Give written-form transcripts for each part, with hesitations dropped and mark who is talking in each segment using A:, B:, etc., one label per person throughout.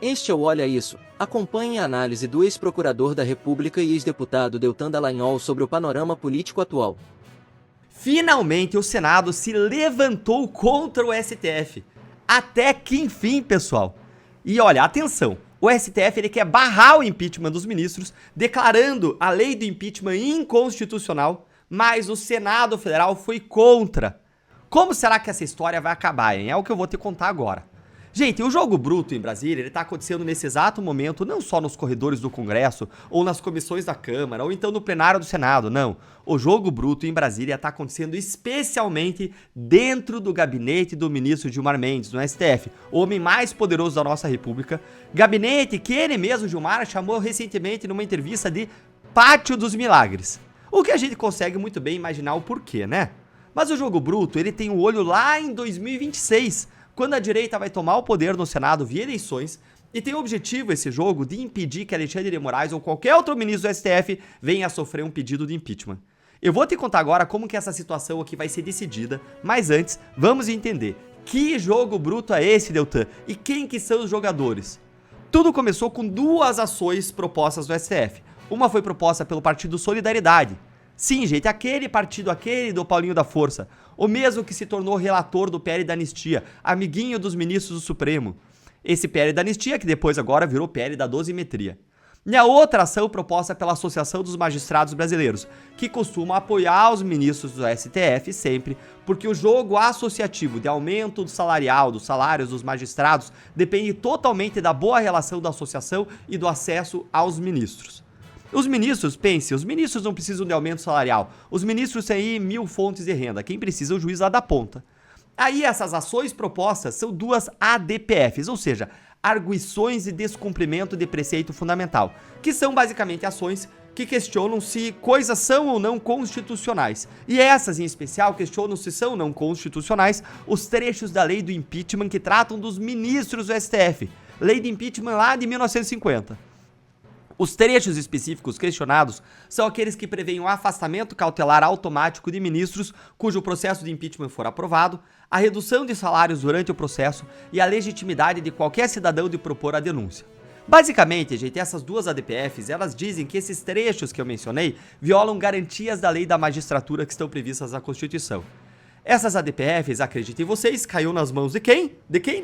A: Este é o Olha Isso. Acompanhe a análise do ex-procurador da República e ex-deputado Deltan Dallagnol sobre o panorama político atual.
B: Finalmente o Senado se levantou contra o STF. Até que enfim, pessoal. E olha, atenção, o STF ele quer barrar o impeachment dos ministros, declarando a lei do impeachment inconstitucional, mas o Senado Federal foi contra. Como será que essa história vai acabar, hein? É o que eu vou te contar agora. Gente, o jogo bruto em Brasília, ele tá acontecendo nesse exato momento, não só nos corredores do Congresso, ou nas comissões da Câmara, ou então no plenário do Senado, não. O jogo bruto em Brasília tá acontecendo especialmente dentro do gabinete do ministro Gilmar Mendes, no STF, o homem mais poderoso da nossa república. Gabinete que ele mesmo, Gilmar, chamou recentemente numa entrevista de Pátio dos Milagres. O que a gente consegue muito bem imaginar o porquê, né? Mas o jogo bruto, ele tem o olho lá em 2026, quando a direita vai tomar o poder no Senado via eleições, e tem o objetivo esse jogo de impedir que Alexandre de Moraes ou qualquer outro ministro do STF venha a sofrer um pedido de impeachment. Eu vou te contar agora como que essa situação aqui vai ser decidida, mas antes, vamos entender que jogo bruto é esse, Deltan, e quem que são os jogadores. Tudo começou com duas ações propostas do STF. Uma foi proposta pelo Partido Solidariedade. Sim, gente, aquele partido, aquele do Paulinho da Força, o mesmo que se tornou relator do PL da Anistia, amiguinho dos ministros do Supremo. Esse PL da Anistia que depois agora virou PL da dosimetria. E a outra ação proposta pela Associação dos Magistrados Brasileiros, que costuma apoiar os ministros do STF sempre, porque o jogo associativo de aumento do salarial, dos salários dos magistrados, depende totalmente da boa relação da associação e do acesso aos ministros. Os ministros, pense, os ministros não precisam de aumento salarial. Os ministros têm aí 1000 fontes de renda. Quem precisa é o juiz lá da ponta. Aí essas ações propostas são duas ADPFs, ou seja, arguições de descumprimento de preceito fundamental, que são basicamente ações que questionam se coisas são ou não constitucionais. E essas, em especial, questionam se são ou não constitucionais os trechos da lei do impeachment que tratam dos ministros do STF. Lei de impeachment lá de 1950. Os trechos específicos questionados são aqueles que prevêem o afastamento cautelar automático de ministros cujo processo de impeachment for aprovado, a redução de salários durante o processo e a legitimidade de qualquer cidadão de propor a denúncia. Basicamente, gente, essas duas ADPFs, elas dizem que esses trechos que eu mencionei violam garantias da lei da magistratura que estão previstas na Constituição. Essas ADPFs, acreditem vocês, caiu nas mãos de quem? De quem?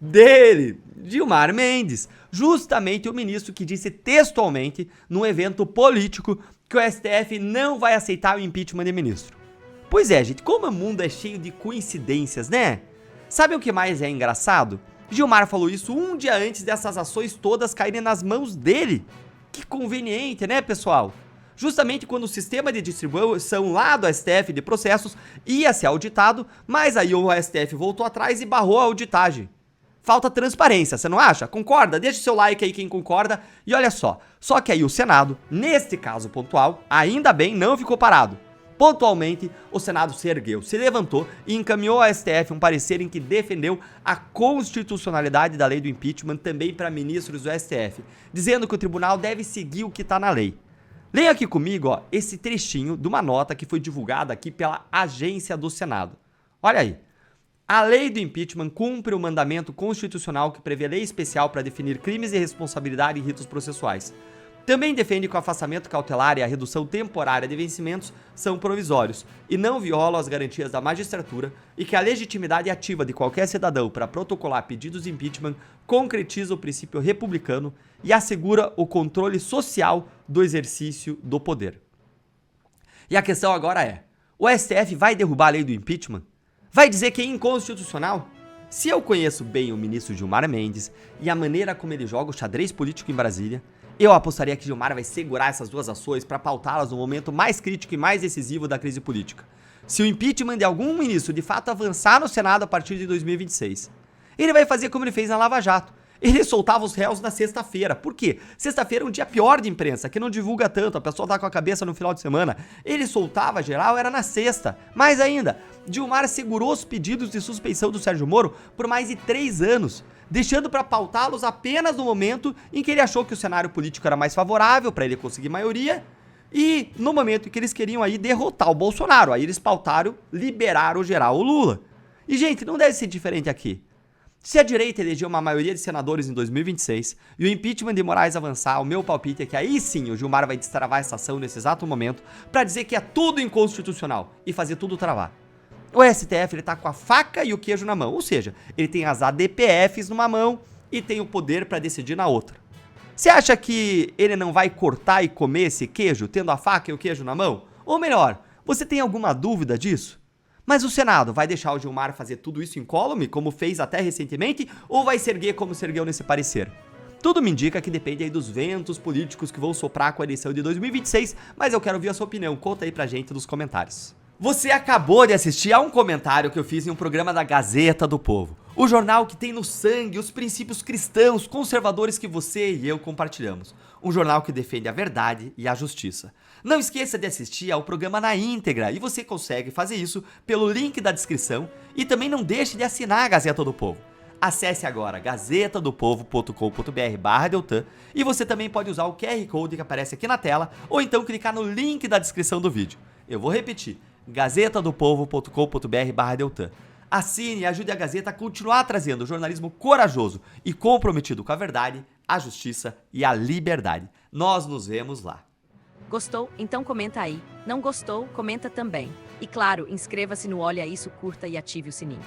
B: Dele, Gilmar Mendes, justamente o ministro que disse textualmente, num evento político, que o STF não vai aceitar o impeachment de ministro. Pois é, gente, como o mundo é cheio de coincidências, né? Sabe o que mais é engraçado? Gilmar falou isso um dia antes dessas ações todas caírem nas mãos dele. Que conveniente, né, pessoal? Justamente quando o sistema de distribuição lá do STF de processos ia ser auditado, mas aí o STF voltou atrás e barrou a auditagem. Falta transparência, você não acha? Concorda? Deixa o seu like aí quem concorda. E olha só que aí o Senado, neste caso pontual, ainda bem não ficou parado. Pontualmente, o Senado se ergueu, se levantou e encaminhou ao STF um parecer em que defendeu a constitucionalidade da lei do impeachment também para ministros do STF, dizendo que o tribunal deve seguir o que está na lei. Leia aqui comigo, ó, esse trechinho de uma nota que foi divulgada aqui pela agência do Senado. Olha aí. A lei do impeachment cumpre o mandamento constitucional que prevê lei especial para definir crimes de responsabilidade e ritos processuais. Também defende que o afastamento cautelar e a redução temporária de vencimentos são provisórios e não violam as garantias da magistratura e que a legitimidade ativa de qualquer cidadão para protocolar pedidos de impeachment concretiza o princípio republicano e assegura o controle social do exercício do poder. E a questão agora é, o STF vai derrubar a lei do impeachment? Vai dizer que é inconstitucional? Se eu conheço bem o ministro Gilmar Mendes e a maneira como ele joga o xadrez político em Brasília, eu apostaria que Gilmar vai segurar essas duas ações para pautá-las no momento mais crítico e mais decisivo da crise política. Se o impeachment de algum ministro de fato avançar no Senado a partir de 2026, ele vai fazer como ele fez na Lava Jato. Ele soltava os réus na sexta-feira. Por quê? Sexta-feira é um dia pior de imprensa, que não divulga tanto, a pessoa tá com a cabeça no final de semana. Ele soltava geral, era na sexta. Mais ainda, Gilmar segurou os pedidos de suspeição do Sérgio Moro por mais de 3 anos, deixando para pautá-los apenas no momento em que ele achou que o cenário político era mais favorável para ele conseguir maioria e no momento em que eles queriam aí derrotar o Bolsonaro. Aí eles pautaram liberar o geral o Lula. E, gente, não deve ser diferente aqui. Se a direita eleger uma maioria de senadores em 2026 e o impeachment de Moraes avançar, o meu palpite é que aí sim o Gilmar vai destravar essa ação nesse exato momento para dizer que é tudo inconstitucional e fazer tudo travar. O STF ele tá com a faca e o queijo na mão, ou seja, ele tem as ADPFs numa mão e tem o poder para decidir na outra. Você acha que ele não vai cortar e comer esse queijo tendo a faca e o queijo na mão? Ou melhor, você tem alguma dúvida disso? Mas o Senado vai deixar o Gilmar fazer tudo isso incólume, como fez até recentemente, ou vai se erguer como se ergueu nesse parecer? Tudo me indica que depende aí dos ventos políticos que vão soprar com a eleição de 2026, mas eu quero ouvir a sua opinião, conta aí pra gente nos comentários. Você acabou de assistir a um comentário que eu fiz em um programa da Gazeta do Povo, o jornal que tem no sangue os princípios cristãos conservadores que você e eu compartilhamos. Um jornal que defende a verdade e a justiça. Não esqueça de assistir ao programa na íntegra e você consegue fazer isso pelo link da descrição e também não deixe de assinar a Gazeta do Povo. Acesse agora gazetadopovo.com.br/Deltan e você também pode usar o QR Code que aparece aqui na tela ou então clicar no link da descrição do vídeo. Eu vou repetir, gazetadopovo.com.br/Deltan. Assine e ajude a Gazeta a continuar trazendo jornalismo corajoso e comprometido com a verdade, a justiça e a liberdade. Nós nos vemos lá.
C: Gostou? Então comenta aí. Não gostou? Comenta também. E claro, inscreva-se no Olha Isso, curta e ative o sininho.